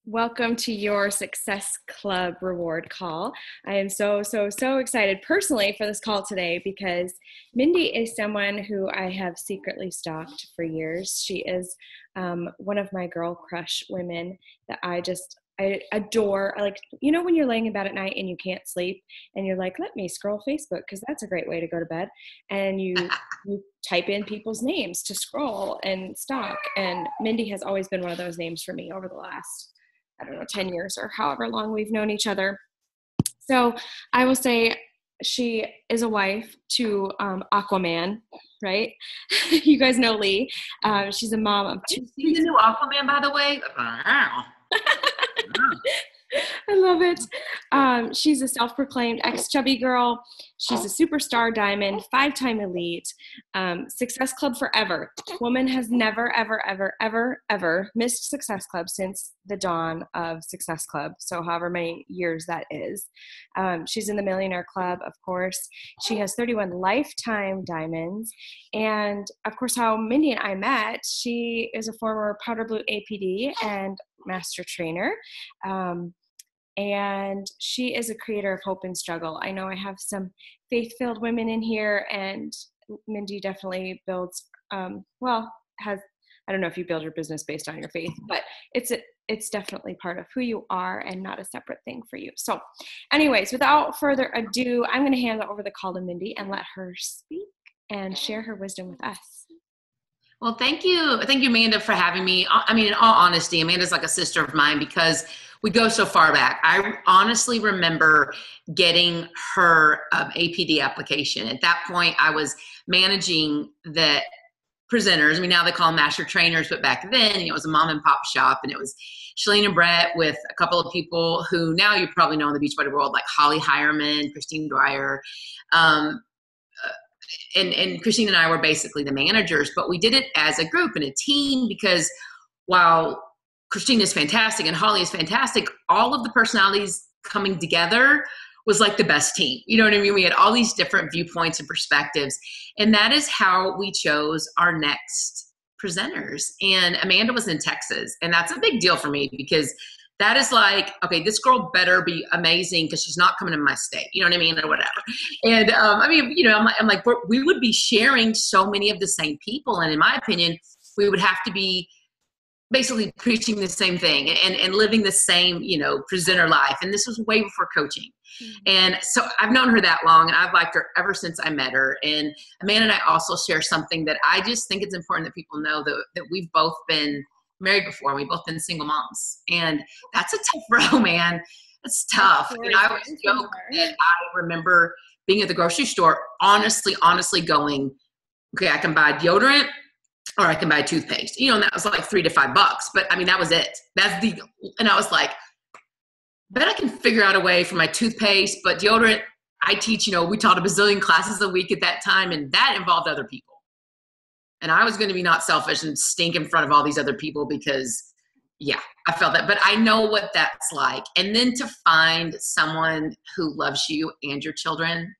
Welcome to your Success Club reward call. I am so excited personally for this call today because Mindy is someone who I have secretly stalked for years. She is one of my girl crush women that I adore. When you're laying in bed at night and you can't sleep and you're like, let me scroll Facebook because that's a great way to go to bed. And you type in people's names to scroll and stalk. And Mindy has always been one of those names for me over the last 10 years or however long we've known each other. So I will say she is a wife to Aquaman, right? You guys know Lee. She's a mom of two. She's the new Aquaman, by the way. Wow. I love it. She's a self-proclaimed ex-chubby girl. She's a superstar diamond, 5-time elite, Success Club forever. Woman has never, ever missed Success Club since the dawn of Success Club. So however many years that is. She's in the Millionaire Club, of course. She has 31 lifetime diamonds. And of course, how Mindy and I met, she is a former powder blue APD and master trainer. And she is a creator of hope and struggle. I know I have some faith-filled women in here, and Mindy definitely builds, I don't know if you build your business based on your faith, but it's definitely part of who you are and not a separate thing for you. So anyways, without further ado, I'm going to hand over the call to Mindy and let her speak and share her wisdom with us. Well, thank you. Thank you, Amanda, for having me. I mean, in all honesty, Amanda's like a sister of mine because we go so far back. I honestly remember getting her APD application. At that point, I was managing the presenters. I mean, now they call them master trainers, but back then, it was a mom and pop shop, and it was Shalene and Brett with a couple of people who now you probably know in the Beachbody world, like Holly Hireman, Christine Dwyer, and Christine and I were basically the managers, but we did it as a group and a team because while Christine is fantastic and Holly is fantastic, all of the personalities coming together was like the best team. You know what I mean? We had all these different viewpoints and perspectives, and that is how we chose our next presenters. And Amanda was in Texas, and that's a big deal for me because that is like, okay, this girl better be amazing because she's not coming to my state. You know what I mean? Or whatever. And I'm like, we would be sharing so many of the same people. And in my opinion, we would have to be basically preaching the same thing and living the same, presenter life. And this was way before coaching. Mm-hmm. And so I've known her that long, and I've liked her ever since I met her. And Amanda and I also share something that I just think it's important that people know that we've both been married before. We've both been single moms, and that's a tough row, man. It's tough. And I always joke that I remember being at the grocery store, honestly going, okay, I can buy deodorant or I can buy toothpaste, and that was like $3 to $5. But I mean, that was it. And I was like, bet I can figure out a way for my toothpaste, but deodorant, I teach, we taught a bazillion classes a week at that time, and that involved other people. And I was going to be not selfish and stink in front of all these other people because, I felt that. But I know what that's like. And then to find someone who loves you and your children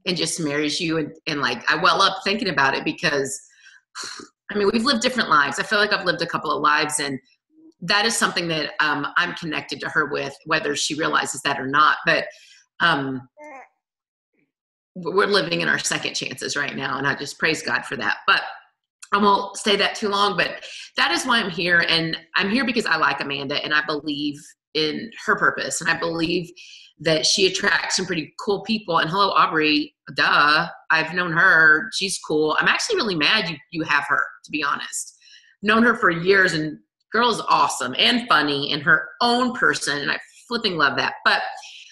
and just marries you. And like, I well up thinking about it because, we've lived different lives. I feel like I've lived a couple of lives. And that is something that I'm connected to her with, whether she realizes that or not. But we're living in our second chances right now. And I just praise God for that. But I won't stay that too long, but that is why I'm here. And I'm here because I like Amanda and I believe in her purpose. And I believe that she attracts some pretty cool people. And hello, Aubrey, duh, I've known her. She's cool. I'm actually really mad you have her, to be honest. Known her for years, and girl is awesome and funny in her own person. And I flipping love that. But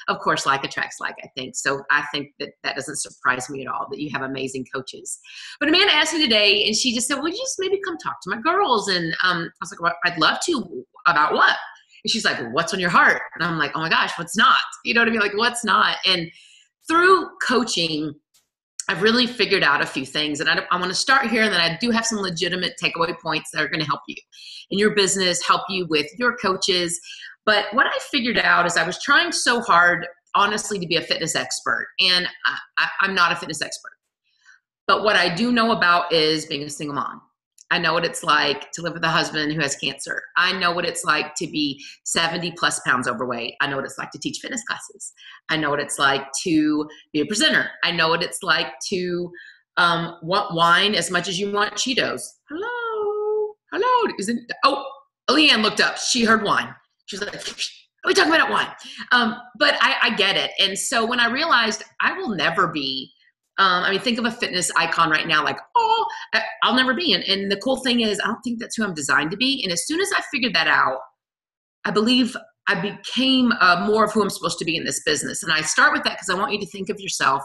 of course, like attracts like, I think. So I think that doesn't surprise me at all that you have amazing coaches. But Amanda asked me today, and she just said, well, you just maybe come talk to my girls. And I was like, well, I'd love to. About what? And she's like, well, what's on your heart? And I'm like, oh my gosh, what's not? You know what I mean? Like, what's not? And through coaching, I've really figured out a few things. And I want to start here, and then I do have some legitimate takeaway points that are going to help you in your business, help you with your coaches. But what I figured out is I was trying so hard, honestly, to be a fitness expert. And I'm not a fitness expert. But what I do know about is being a single mom. I know what it's like to live with a husband who has cancer. I know what it's like to be 70 plus pounds overweight. I know what it's like to teach fitness classes. I know what it's like to be a presenter. I know what it's like to want wine as much as you want Cheetos. Hello. Leanne looked up. She heard wine. She was like, are we talking about wine? But I get it. And so when I realized I will never be, think of a fitness icon right now, like, I'll never be. And the cool thing is, I don't think that's who I'm designed to be. And as soon as I figured that out, I believe I became more of who I'm supposed to be in this business. And I start with that because I want you to think of yourself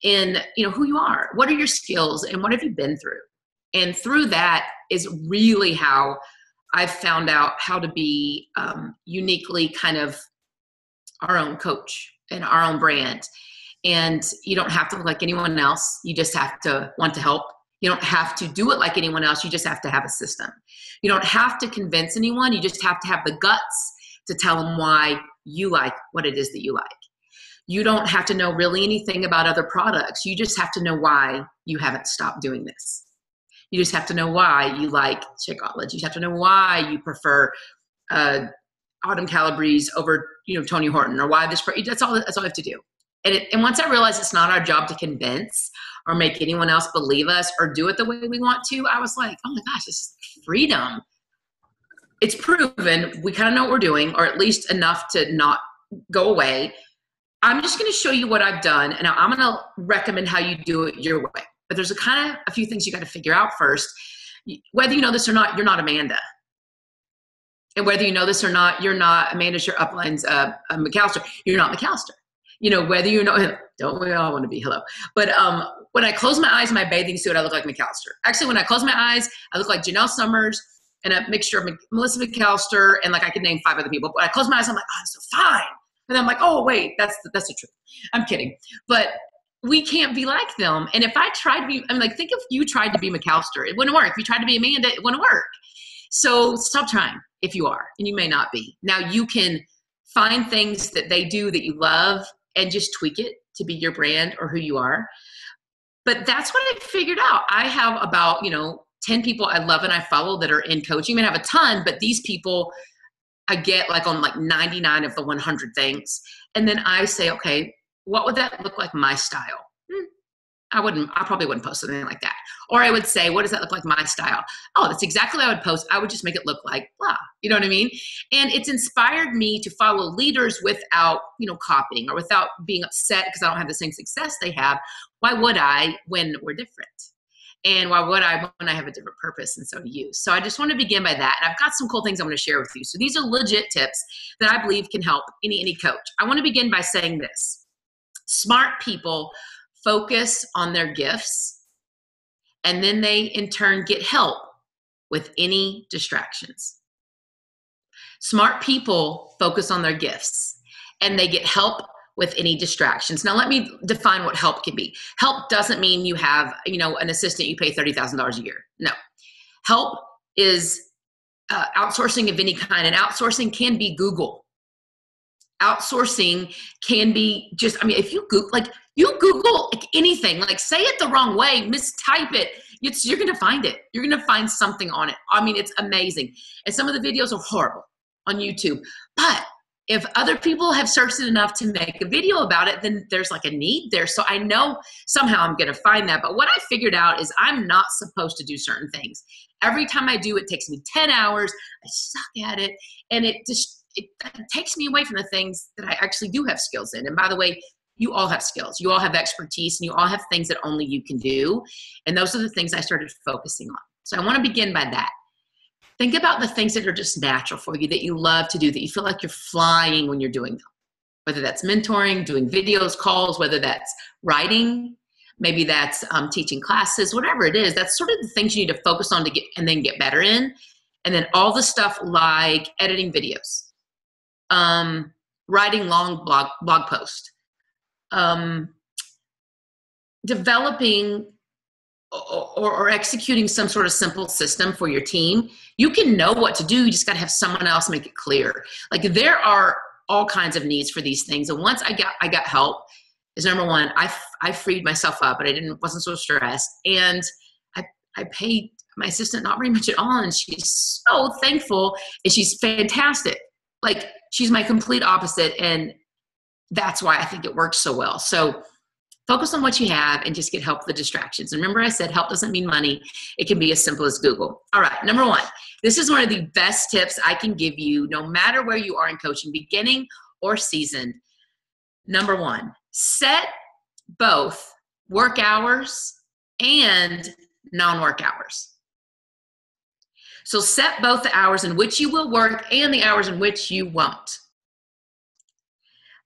in, who you are. What are your skills and what have you been through? And through that is really how I've found out how to be uniquely kind of our own coach and our own brand. And you don't have to look like anyone else. You just have to want to help. You don't have to do it like anyone else. You just have to have a system. You don't have to convince anyone. You just have to have the guts to tell them why you like what it is that you like. You don't have to know really anything about other products. You just have to know why you haven't stopped doing this. You just have to know why you like Shakeology. You just have to know why you prefer Autumn Calabrese over Tony Horton, or why this. That's all I have to do. And once I realized it's not our job to convince or make anyone else believe us or do it the way we want to, I was like, oh my gosh, this is freedom. It's proven. We kind of know what we're doing, or at least enough to not go away. I'm just going to show you what I've done, and I'm going to recommend how you do it your way. But there's a few things you got to figure out first. Whether you know this or not, you're not Amanda. And whether you know this or not, you're not Amanda Uplands McAllister. You're not McAllister. Whether you know, don't we all want to be? Hello. But when I close my eyes in my bathing suit, I look like McAllister. Actually, when I close my eyes, I look like Janelle Summers and a mixture of Melissa McAllister, and I could name 5 other people. But when I close my eyes, I'm like, oh, I'm so fine. And I'm like, oh, wait, that's the truth. I'm kidding. But we can't be like them. And if I tried to be, think if you tried to be McAllister, it wouldn't work. If you tried to be Amanda, it wouldn't work. So stop trying if you are, and you may not be. Now you can find things that they do that you love and just tweak it to be your brand or who you are. But that's what I figured out. I have about, 10 people I love and I follow that are in coaching. I have a ton, but these people I get on 99 of the 100 things. And then I say, okay, what would that look like my style? I probably wouldn't post something like that. Or I would say, what does that look like my style? Oh, that's exactly what I would post. I would just make it look like blah. You know what I mean? And it's inspired me to follow leaders without, copying or without being upset because I don't have the same success they have. Why would I when we're different? And why would I when I have a different purpose, and so do you? So I just want to begin by that. And I've got some cool things I'm going to share with you. So these are legit tips that I believe can help any coach. I want to begin by saying this. Smart people focus on their gifts, and then they in turn get help with any distractions. Smart people focus on their gifts, and they get help with any distractions. Now, let me define what help can be. Help doesn't mean you have, an assistant you pay $30,000 a year. No. Help is outsourcing of any kind, and outsourcing can be Google. Outsourcing can be just, if you Google anything, say it the wrong way, mistype it, you're going to find it. You're going to find something on it. It's amazing. And some of the videos are horrible on YouTube, but if other people have searched it enough to make a video about it, then there's a need there. So I know somehow I'm going to find that. But what I figured out is I'm not supposed to do certain things. Every time I do, it takes me 10 hours. I suck at it. And it takes me away from the things that I actually do have skills in. And by the way, you all have skills. You all have expertise, and you all have things that only you can do. And those are the things I started focusing on. So I want to begin by that. Think about the things that are just natural for you, that you love to do, that you feel like you're flying when you're doing them. Whether that's mentoring, doing videos, calls, whether that's writing, maybe that's teaching classes, whatever it is, that's sort of the things you need to focus on to get and then get better in. And then all the stuff like editing videos, writing long blog posts, developing or executing some sort of simple system for your team. You can know what to do. You just got to have someone else make it clear. There are all kinds of needs for these things. And once I got help, is number one, I freed myself up, but wasn't so stressed. And I paid my assistant, not very much at all. And she's so thankful and she's fantastic. Like she's my complete opposite. And that's why I think it works so well. So focus on what you have and just get help with the distractions. And remember I said help doesn't mean money. It can be as simple as Google. All right, number one, this is one of the best tips I can give you no matter where you are in coaching, beginning or seasoned. Number one, set both work hours and non-work hours. So set both the hours in which you will work and the hours in which you won't.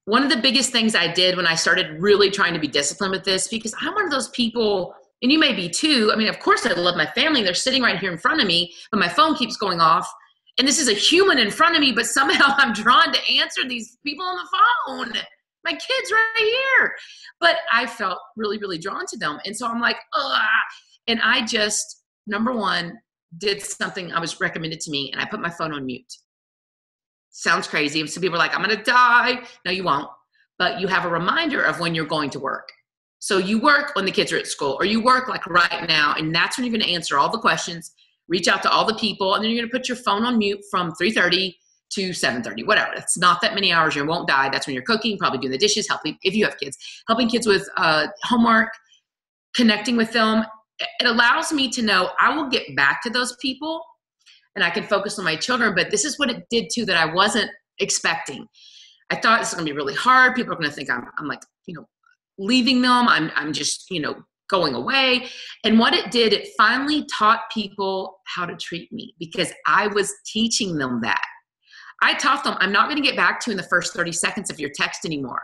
One of the biggest things I did when I started really trying to be disciplined with this, because I'm one of those people, and you may be too. I mean, of course I love my family. They're sitting right here in front of me, but my phone keeps going off. And this is a human in front of me, but somehow I'm drawn to answer these people on the phone. My kid's right here. But I felt really, really drawn to them. And so I'm like, ugh. And I just, number one, did something I was recommended to me, and I put my phone on mute. Sounds crazy. Some people are like, I'm going to die. No, you won't. But you have a reminder of when you're going to work. So you work when the kids are at school, or you work like right now, and that's when you're going to answer all the questions, reach out to all the people, and then you're going to put your phone on mute from 3:30 to 7:30, whatever. It's not that many hours. You won't die. That's when you're cooking, probably doing the dishes, helping, if you have kids, helping kids with homework, connecting with them. It allows me to know I will get back to those people and I can focus on my children. But this is what it did too that I wasn't expecting. I thought this is going to be really hard. People are going to think I'm like, leaving them. I'm just, going away. And what it did, it finally taught people how to treat me because I was teaching them that. I taught them, I'm not going to get back to you in the first 30 seconds of your text anymore.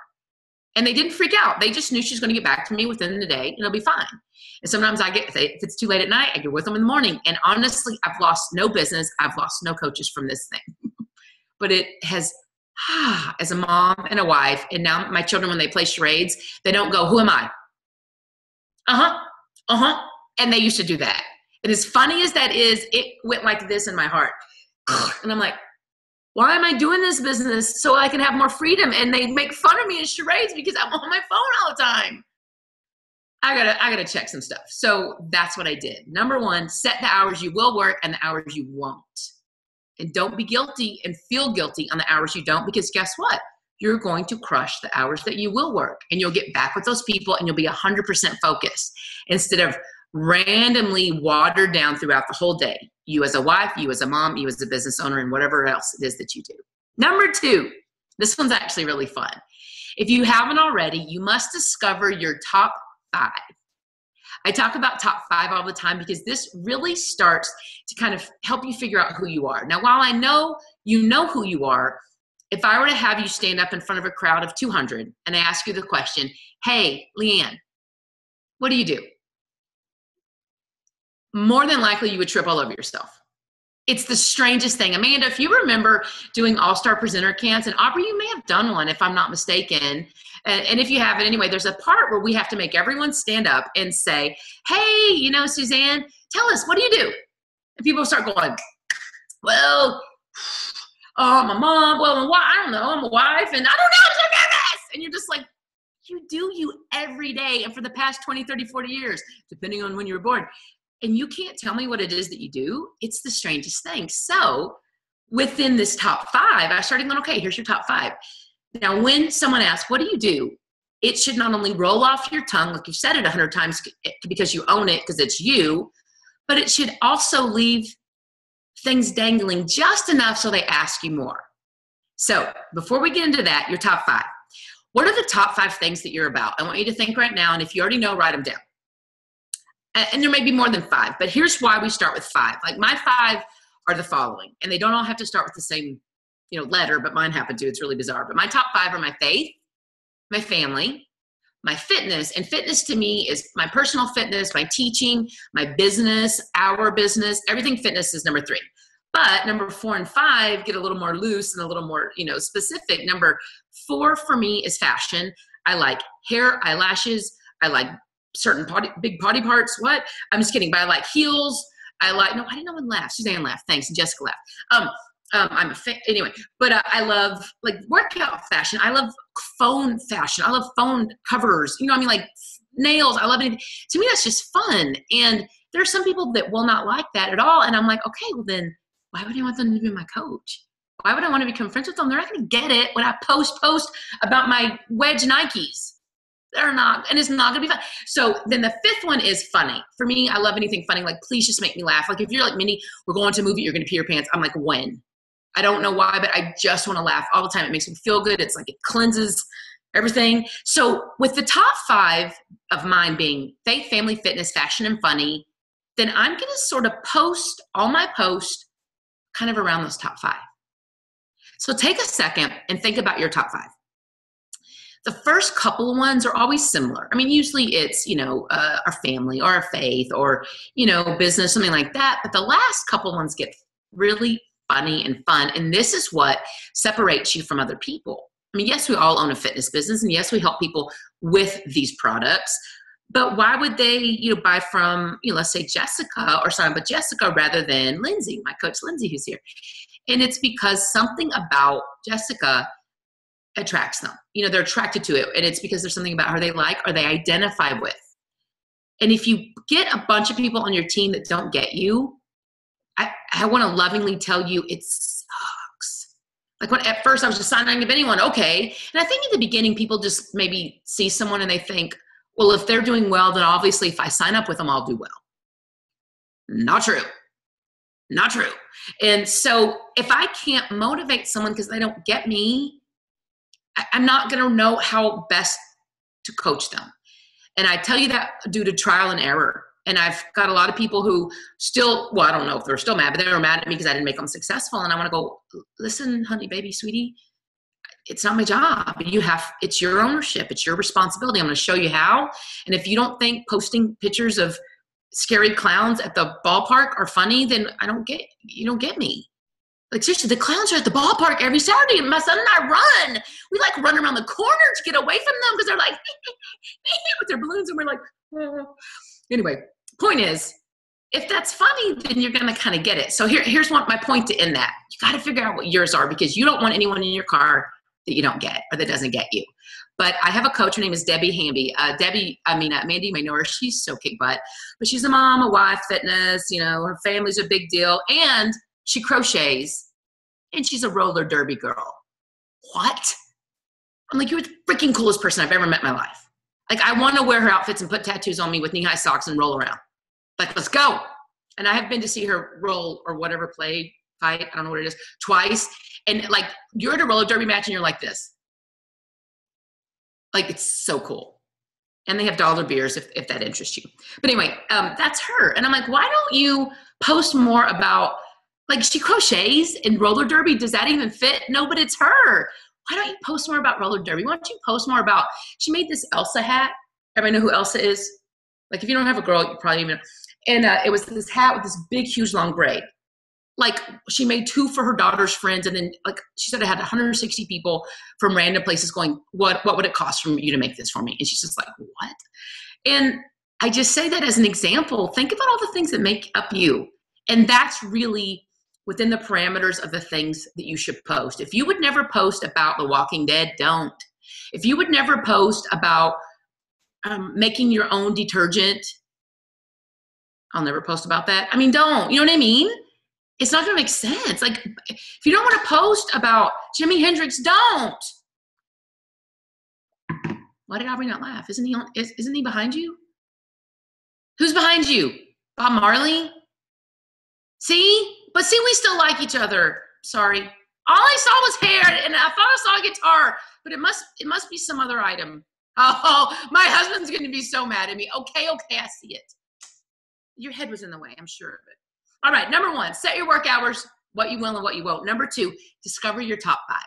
And they didn't freak out. They just knew she was going to get back to me within the day and it'll be fine. And sometimes if it's too late at night, I get with them in the morning. And honestly, I've lost no business. I've lost no coaches from this thing. But it has, as a mom and a wife, and now my children, when they play charades, they don't go, who am I? And they used to do that. And as funny as that is, it went like this in my heart. And I'm like, why am I doing this business so I can have more freedom? And they make fun of me in charades because I'm on my phone all the time. I gotta check some stuff. So that's what I did. Number one, set the hours you will work and the hours you won't. And don't be guilty and feel guilty on the hours you don't, because guess what? You're going to crush the hours that you will work, and you'll get back with those people and you'll be 100% focused instead of randomly watered down throughout the whole day. You as a wife, you as a mom, you as a business owner, and whatever else it is that you do. Number two, this one's actually really fun. If you haven't already, you must discover your top 5. I talk about top 5 all the time because this really starts to kind of help you figure out who you are. Now, while I know you know who you are, if I were to have you stand up in front of a crowd of 200 and I ask you the question, hey, Leanne, what do you do? More than likely you would trip all over yourself. It's the strangest thing. Amanda, if you remember doing all-star presenter camps, and Aubrey, you may have done one if I'm not mistaken. And if you haven't, anyway, there's a part where we have to make everyone stand up and say, hey, Suzanne, tell us, what do you do? And people start going, well, I'm a mom, well, I don't know, I'm a wife, and I don't know how to do this. And you're just like, you do you every day and for the past 20, 30, 40 years, depending on when you were born. And you can't tell me what it is that you do. It's the strangest thing. So within this top 5, I started going, okay, here's your top 5. Now, when someone asks, what do you do? It should not only roll off your tongue, like you've said it 100 times because you own it, because it's you, but it should also leave things dangling just enough so they ask you more. So before we get into that, your top 5. What are the top 5 things that you're about? I want you to think right now, and if you already know, write them down. And there may be more than 5, but here's why we start with 5. Like my 5 are the following, and they don't all have to start with the same, letter, but mine happen to. It's really bizarre. But my top 5 are my faith, my family, my fitness. And fitness to me is my personal fitness, my teaching, my business, our business. Everything fitness is number 3. But number 4 and 5 get a little more loose and a little more, specific. Number 4 for me is fashion. I like hair, eyelashes. I like certain big body parts. What? I'm just kidding. But I like heels. No, I didn't know one laughed. Suzanne laughed. Thanks. And Jessica laughed. I'm a fan anyway, but I love like workout fashion. I love phone fashion. I love phone covers, like nails. I love anything. To me, that's just fun. And there are some people that will not like that at all. And I'm like, okay, well then why would I want them to be my coach? Why would I want to become friends with them? They're not going to get it when I post about my wedge Nikes. They're not, and it's not going to be fun. So then the fifth one is funny. For me, I love anything funny. Like, please just make me laugh. Like if you're like, Mindy, we're going to a movie, you're going to pee your pants. I'm like, when? I don't know why, but I just want to laugh all the time. It makes me feel good. It's like it cleanses everything. So with the top 5 of mine being faith, family, fitness, fashion, and funny, then I'm going to sort of post all my posts kind of around those top 5. So take a second and think about your top 5. The first couple of ones are always similar. I mean, usually it's, our family or our faith or, business, something like that. But the last couple of ones get really funny and fun. And this is what separates you from other people. I mean, yes, we all own a fitness business. And yes, we help people with these products. But why would they, buy from, let's say Jessica or something, but Jessica rather than Lindsay, my coach Lindsay, who's here. And it's because something about Jessica attracts them. They're attracted to it. And it's because there's something about her they like or they identify with. And if you get a bunch of people on your team that don't get you, I want to lovingly tell you it sucks. Like at first I was just signing up anyone. Okay. And I think in the beginning, people just maybe see someone and they think, well, if they're doing well, then obviously if I sign up with them, I'll do well. Not true. Not true. And so if I can't motivate someone because they don't get me, I'm not going to know how best to coach them. And I tell you that due to trial and error. And I've got a lot of people who still, well, I don't know if they're still mad, but they were mad at me because I didn't make them successful. And I want to go, listen, honey, baby, sweetie, it's not my job. It's your ownership. It's your responsibility. I'm going to show you how. And if you don't think posting pictures of scary clowns at the ballpark are funny, then you don't get me. Like seriously, the clowns are at the ballpark every Saturday, and my son and I run. We like run around the corner to get away from them because they're like with their balloons, and we're like, oh. Anyway, point is, if that's funny, then you're going to kind of get it. So here's my point to end that. You got to figure out what yours are because you don't want anyone in your car that you don't get or that doesn't get you. But I have a coach. Her name is Debbie Hamby. Mandy, you may know her. She's so kick butt. But she's a mom, a wife, fitness. Her family's a big deal. And she crochets. And she's a roller derby girl. What? I'm like, you're the freaking coolest person I've ever met in my life. Like, I want to wear her outfits and put tattoos on me with knee-high socks and roll around. Like, let's go. And I have been to see her roll or whatever fight, I don't know what it is, twice. And like, you're at a roller derby match and you're like this. Like, it's so cool. And they have dollar beers if that interests you. But anyway, that's her. And I'm like, why don't you post more about, like, she crochets in roller derby. Does that even fit? No, but it's her. Why don't you post more about roller derby? Why don't you post more about, she made this Elsa hat. Everybody know who Elsa is? Like, if you don't have a girl, you probably even know. And it was this hat with this big, huge, long braid. Like, she made 2 for her daughter's friends. And then, like, she said it had 160 people from random places going, what would it cost for you to make this for me? And she's just like, what? And I just say that as an example. Think about all the things that make up you. And that's really within the parameters of the things that you should post. If you would never post about The Walking Dead, don't. If you would never post about making your own detergent, I'll never post about that. I mean, don't. You know what I mean? It's not going to make sense. Like, if you don't want to post about Jimi Hendrix, don't. Why did Aubrey not laugh? Isn't he behind you? Who's behind you? Bob Marley? See? But see, we still like each other. Sorry. All I saw was hair, and I thought I saw a guitar, but it must be some other item. Oh, my husband's going to be so mad at me. Okay, I see it. Your head was in the way, I'm sure of it. All right, number 1, set your work hours, what you will and what you won't. Number 2, discover your top 5.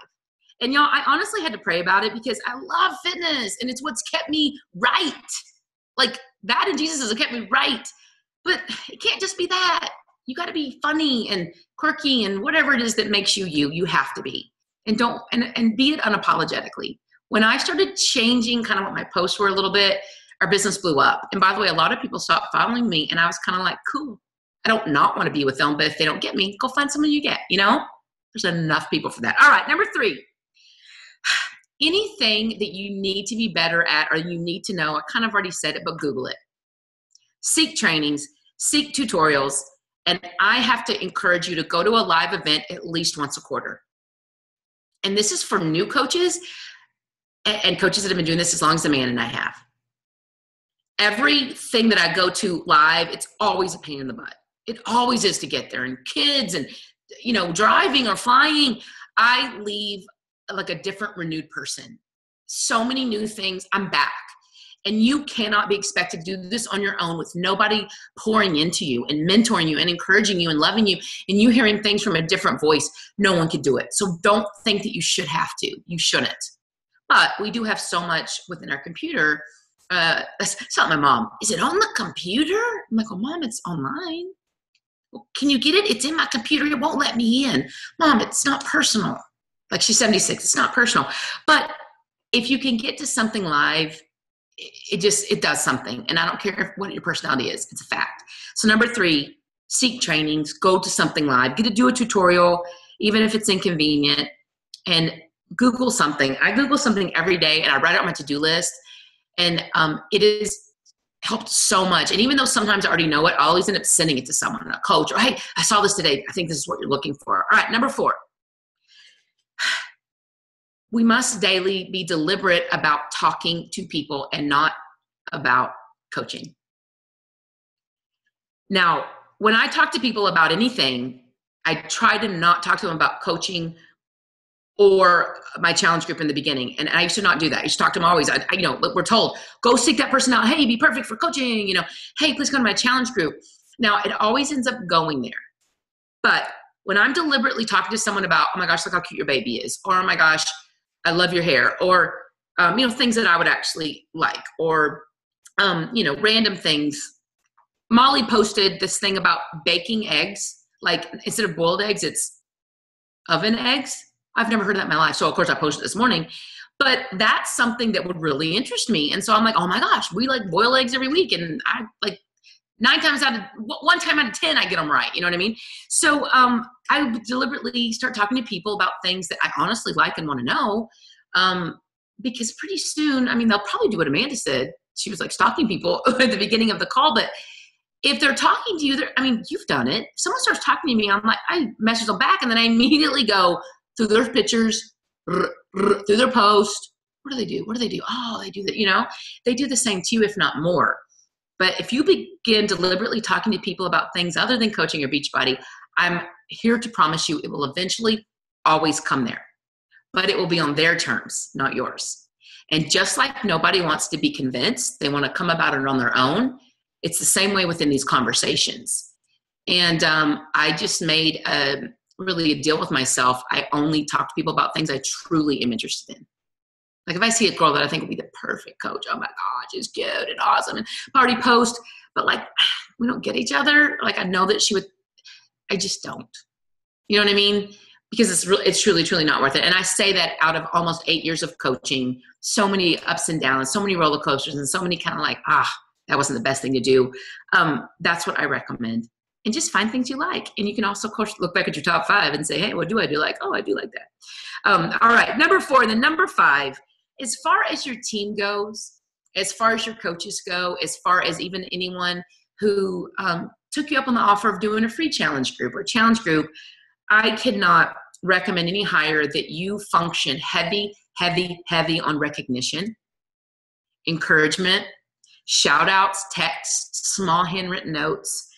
And y'all, I honestly had to pray about it because I love fitness, and it's what's kept me right. Like, that and Jesus has kept me right. But it can't just be that. You got to be funny and quirky and whatever it is that makes you you. You have to be. And don't and be it unapologetically. When I started changing kind of what my posts were a little bit, our business blew up. And by the way, a lot of people stopped following me, and I was kind of like, cool. I don't not want to be with them, but if they don't get me, go find someone you get, There's enough people for that. All right, number 3. anything that you need to be better at or you need to know, I kind of already said it, but Google it. Seek trainings, seek tutorials, and I have to encourage you to go to a live event at least once a quarter. And this is for new coaches and coaches that have been doing this as long as Amanda and I have. Everything that I go to live, it's always a pain in the butt. It always is to get there. And kids and, driving or flying, I leave like a different renewed person. So many new things. I'm back. And you cannot be expected to do this on your own with nobody pouring into you and mentoring you and encouraging you and loving you and you hearing things from a different voice. No one could do it. So don't think that you should have to. You shouldn't. But we do have so much within our computer. That's not my mom. Is it on the computer? I'm like, oh, Mom, it's online. Well, can you get it? It's in my computer. It won't let me in. Mom, it's not personal. Like, she's 76. It's not personal. But if you can get to something live, it does something. And I don't care what your personality is. It's a fact. So number 3, seek trainings. Go to something live. Get to do a tutorial, even if it's inconvenient. And Google something. I Google something every day, and I write it on my to-do list. And it has helped so much. And even though sometimes I already know it, I always end up sending it to someone, a coach, or, hey, I saw this today. I think this is what you're looking for. All right, number 4. We must daily be deliberate about talking to people and not about coaching. Now, when I talk to people about anything, I try to not talk to them about coaching or my challenge group in the beginning. And I used to not do that. I used to talk to them always. We're told, go seek that person out. Hey, be perfect for coaching. Hey, please go to my challenge group. Now, it always ends up going there. But when I'm deliberately talking to someone about, oh my gosh, look how cute your baby is. Or, oh my gosh, I love your hair. Or, things that I would actually like. Or, random things. Molly posted this thing about baking eggs. Like, instead of boiled eggs, it's oven eggs. I've never heard of that in my life. So, of course, I posted this morning. But that's something that would really interest me. And so I'm like, oh, my gosh, we boil eggs every week. And I 1 time out of 10, I get them right. You know what I mean? So I would deliberately start talking to people about things that I honestly like and want to know. Because pretty soon, they'll probably do what Amanda said. She was stalking people at the beginning of the call. But if they're talking to you, you've done it. If someone starts talking to me, I message them back. And then I immediately go through their pictures, through their post. What do they do? Oh, they do that. They do the same to you, if not more. But if you begin deliberately talking to people about things other than coaching or Beachbody, I'm here to promise you it will eventually always come there. But it will be on their terms, not yours. And just like nobody wants to be convinced, they want to come about it on their own, it's the same way within these conversations. And I just made really a deal with myself. I only talk to people about things I truly am interested in. Like if I see a girl that I think would be the perfect coach, oh my God, she's cute and awesome and party post, but we don't get each other. I know that she would, I just don't. You know what I mean? Because it's truly, truly not worth it. And I say that out of almost 8 years of coaching, so many ups and downs, so many roller coasters, and so many kind of that wasn't the best thing to do. That's what I recommend. And just find things you like. And you can also, of course, look back at your top 5 and say, hey, what do I do like? Oh, I do like that. All right, number 4. And then number 5, as far as your team goes, as far as your coaches go, as far as even anyone who took you up on the offer of doing a free challenge group or challenge group, I cannot recommend any higher that you function heavy, heavy, heavy on recognition, encouragement, shout outs, texts, small handwritten notes.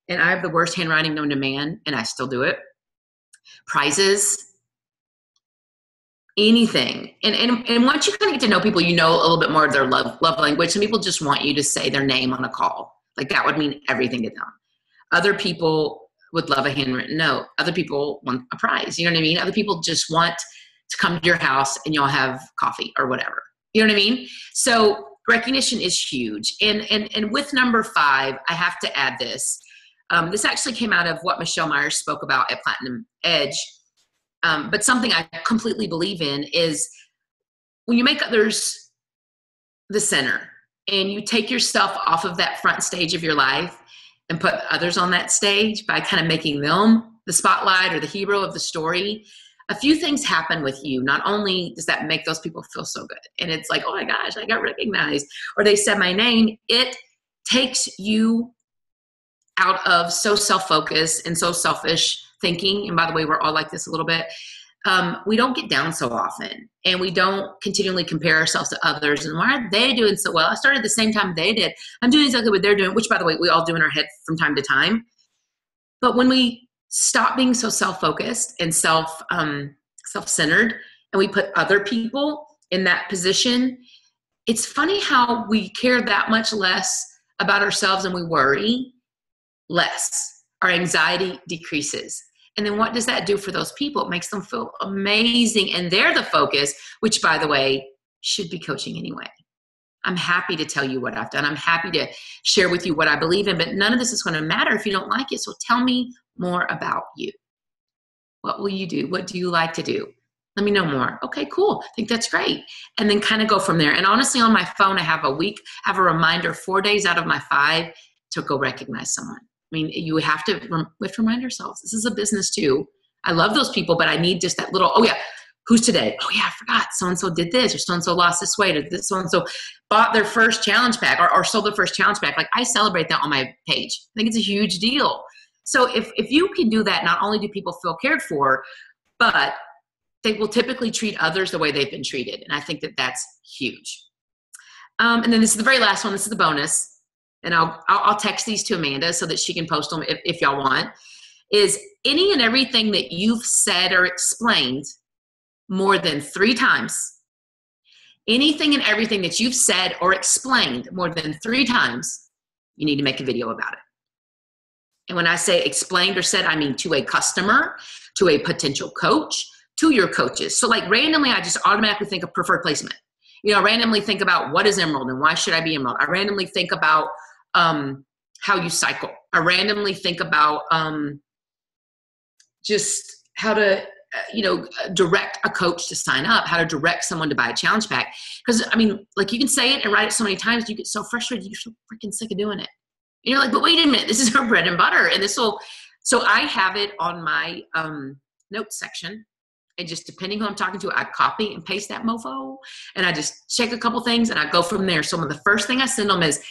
And I have the worst handwriting known to man, and I still do it. Prizes, anything. And once you kind of get to know people, you know a little bit more of their love language. Some people just want you to say their name on a call. That would mean everything to them. Other people would love a handwritten note. Other people want a prize. You know what I mean? Other people just want to come to your house and you'll have coffee or whatever. You know what I mean? So recognition is huge. And with number 5, I have to add this. This actually came out of what Michelle Myers spoke about at Platinum Edge. But something I completely believe in is when you make others the center and you take yourself off of that front stage of your life and put others on that stage by kind of making them the spotlight or the hero of the story, a few things happen with you. Not only does that make those people feel so good, and it's like, oh my gosh, I got recognized, or they said my name, it takes you out of so self-focused and so selfish thinking. And by the way, we're all like this a little bit. We don't get down so often, and we don't continually compare ourselves to others. And why are they doing so well? I started the same time they did. I'm doing exactly what they're doing, which, by the way, we all do in our head from time to time. But when we stop being so self-focused and self-centered, and we put other people in that position, it's funny how we care that much less about ourselves, and we worry less. Our anxiety decreases. And then what does that do for those people? It makes them feel amazing, and they're the focus, which, by the way, should be coaching anyway. I'm happy to tell you what I've done. I'm happy to share with you what I believe in, but none of this is going to matter if you don't like it. So tell me more about you. What will you do? What do you like to do? Let me know more. Okay, cool. I think that's great. And then kind of go from there. And honestly, on my phone, I have a reminder 4 days out of my 5 to go recognize someone. I mean, we have to remind ourselves, this is a business too. I love those people, but I need just that little, oh yeah, who's today? Oh yeah, I forgot. So-and-so did this, or so-and-so lost this weight, or so-and-so bought their first challenge pack, or sold their first challenge pack. Like, I celebrate that on my page. I think it's a huge deal. So if you can do that, not only do people feel cared for, but they will typically treat others the way they've been treated. And I think that that's huge. And then this is the very last one. This is the bonus. And I'll text these to Amanda so that she can post them if y'all want, is any and everything that you've said or explained more than 3 times. Anything and everything that you've said or explained more than 3 times, you need to make a video about it. And when I say explained or said, I mean to a customer, to a potential coach, to your coaches. So like randomly, I just automatically think of preferred placement. You know, randomly think about what is Emerald and why should I be Emerald. I randomly think about how you cycle. I randomly think about just how to, direct a coach to sign up, how to direct someone to buy a challenge pack. Because, I mean, like, you can say it and write it so many times, you get so frustrated, you're so freaking sick of doing it. And you're like, but wait a minute, this is our bread and butter. And so I have it on my notes section. And just depending who I'm talking to, I copy and paste that mofo. And I just check a couple things and I go from there. So the first thing I send them is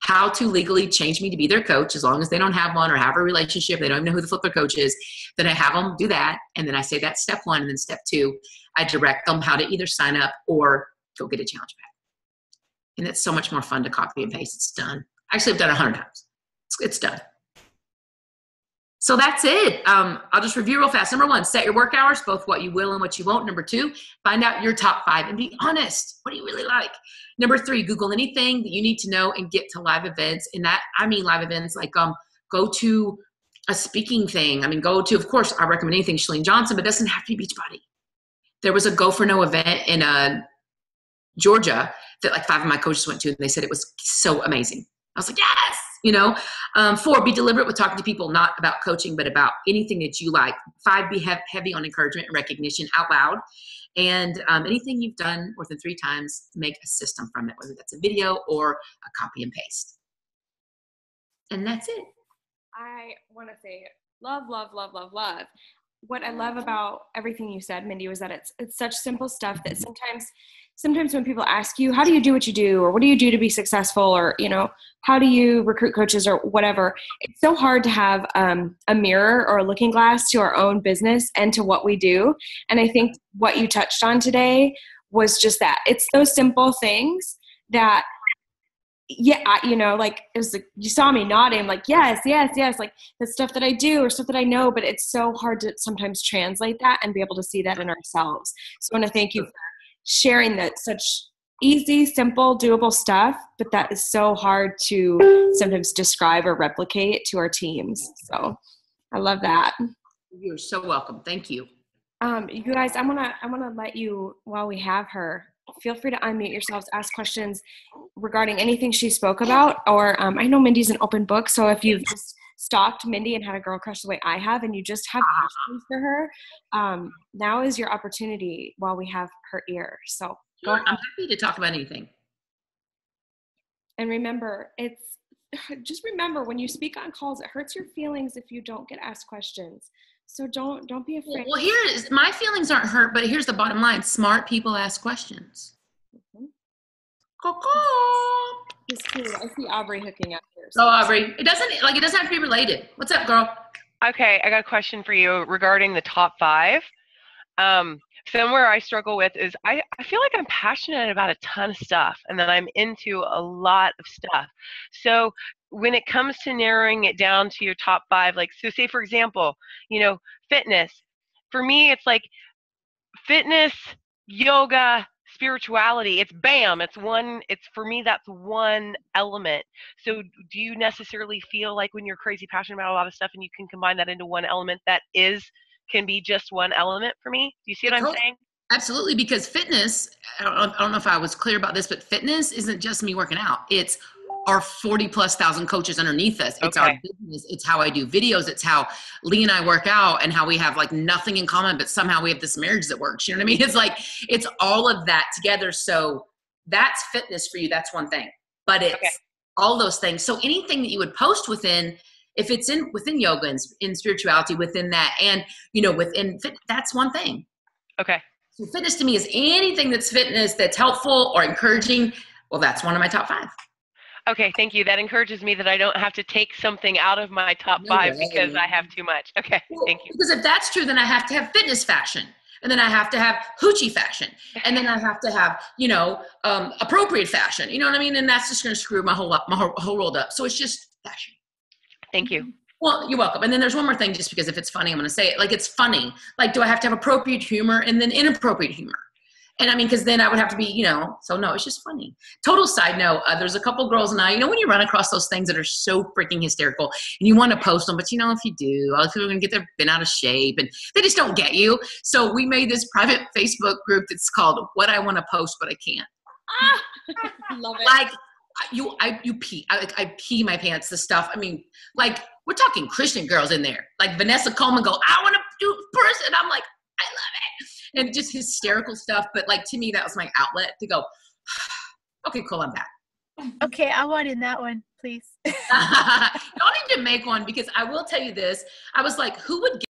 how to legally change me to be their coach, as long as they don't have one or have a relationship. They don't even know who the flipper coach is. Then I have them do that. And then I say that's step 1. And then step 2, I direct them how to either sign up or go get a challenge pack. And it's so much more fun to copy and paste. It's done. Actually, I've done it 100 times. It's done. So that's it. I'll just review real fast. Number 1, set your work hours, both what you will and what you won't. Number 2, find out your top 5 and be honest. What do you really like? Number 3, Google anything that you need to know and get to live events. And that, I mean live events like go to a speaking thing. I mean, go to, of course, I recommend anything Chalene Johnson, but it doesn't have to be Beachbody. There was a Go for No event in Georgia that like 5 of my coaches went to, and they said it was so amazing. I was like, yes! 4, be deliberate with talking to people, not about coaching, but about anything that you like. 5, be heavy on encouragement and recognition out loud. And anything you've done more than 3 times, make a system from it, whether that's a video or a copy and paste. And that's it. I want to say love, love, love, love, love. What I love about everything you said, Mindy, was that it's such simple stuff that sometimes when people ask you, how do you do what you do? Or what do you do to be successful? Or, how do you recruit coaches or whatever? It's so hard to have a mirror or a looking glass to our own business and to what we do. And I think what you touched on today was just that. It's those simple things that, like, it was like, you saw me nodding, like, yes, yes, yes, like the stuff that I do or stuff that I know, but it's so hard to sometimes translate that and be able to see that in ourselves. So I want to thank you for sharing that, such easy, simple, doable stuff, but that is so hard to sometimes describe or replicate to our teams. So I love that. You're so welcome. Thank you. You guys, I wanna let you, while we have her, feel free to unmute yourselves, ask questions regarding anything she spoke about, or I know Mindy's an open book, so if you've just stalked Mindy and had a girl crush the way I have, and you just have questions for her, now is your opportunity while we have her ear. So sure, I'm happy to talk about anything. And remember, just remember when you speak on calls, it hurts your feelings if you don't get asked questions. So don't be afraid. Well, here is my feelings aren't hurt, but here's the bottom line: smart people ask questions. Mhm. Caw-caw. It's cute. I see Aubrey hooking up here. Oh, Aubrey, it doesn't have to be related. What's up, girl? Okay, I got a question for you regarding the top 5. Somewhere I struggle with is I feel like I'm passionate about a ton of stuff, and then I'm into a lot of stuff. So when it comes to narrowing it down to your top 5, like, so say for example, fitness. For me, it's like fitness, yoga, spirituality. It's bam. It's for me, that's one element. So do you necessarily feel like when you're crazy passionate about a lot of stuff and you can combine that into one element can be just one element for me? Do you see what I'm saying? Absolutely, because fitness, I don't know if I was clear about this, but fitness isn't just me working out. It's our 40,000+ coaches underneath us. It's our business. It's how I do videos. It's how Lee and I work out, and how we have like nothing in common, but somehow we have this marriage that works. You know what I mean? It's like, it's all of that together. So that's fitness for you. That's one thing, but it's all those things. So anything that you would post within, if it's within yoga and in spirituality, within that, and within fit, that's one thing. Okay. So fitness to me is anything that's fitness, that's helpful or encouraging. Well, that's one of my top 5. Okay, thank you. That encourages me that I don't have to take something out of my top 5 because I have too much. Okay, thank you. Because if that's true, then I have to have fitness fashion. And then I have to have hoochie fashion. And then I have to have, appropriate fashion. You know what I mean? And that's just going to screw my whole world up. So it's just fashion. Thank you. Well, you're welcome. And then there's one more thing, just because if it's funny, I'm going to say it. Like, it's funny. Like, do I have to have appropriate humor and then inappropriate humor? And I mean, because then I would have to be, so no, it's just funny. Total side note, there's a couple girls and I, when you run across those things that are so freaking hysterical and you want to post them, but if you do, all people are going to get their bent out of shape and they just don't get you. So we made this private Facebook group that's called What I Want to Post, But I Can't. Love it. Like, you pee. I pee my pants, the stuff. I mean, like, we're talking Christian girls in there. Like Vanessa Coleman go, I want to do person. I'm like, I love it. And just hysterical stuff. But like, to me, that was my outlet to go, okay, cool, I'm back. Okay, I want in that one, please. Y'all need to make one, because I will tell you this. I was like, who would